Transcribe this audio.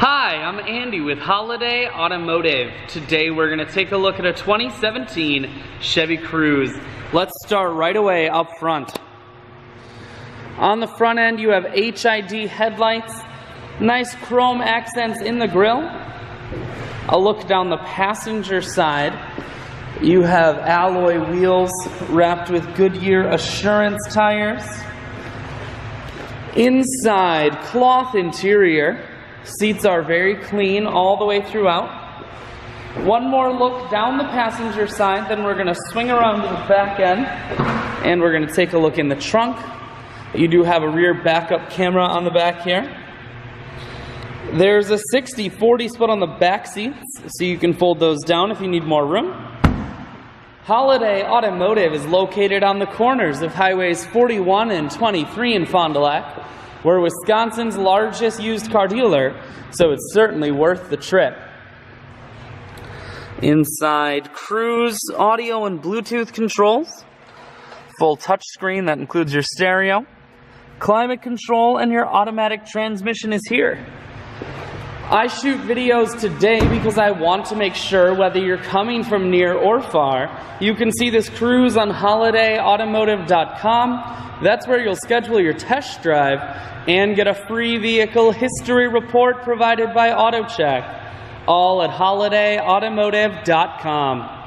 Hi, I'm Andy with Holiday Automotive. Today we're going to take a look at a 2017 Chevy Cruze. Let's start right away up front. On the front end you have HID headlights, nice chrome accents in the grille. A look down the passenger side. You have alloy wheels wrapped with Goodyear Assurance tires. Inside, cloth interior. Seats are very clean all the way throughout. One more look down the passenger side, then we're going to swing around to the back end and we're going to take a look in the trunk. You do have a rear backup camera on the back here. There's a 60-40 split on the back seats, so you can fold those down if you need more room. Holiday Automotive is located on the corners of highways 41 and 23 in Fond du Lac. We're Wisconsin's largest used car dealer, so it's certainly worth the trip. Inside, Cruze audio and Bluetooth controls, full touchscreen that includes your stereo, climate control, and your automatic transmission is here. I shoot videos today because I want to make sure whether you're coming from near or far, you can see this Cruze on holidayautomotive.com. That's where you'll schedule your test drive and get a free vehicle history report provided by AutoCheck, all at holidayautomotive.com.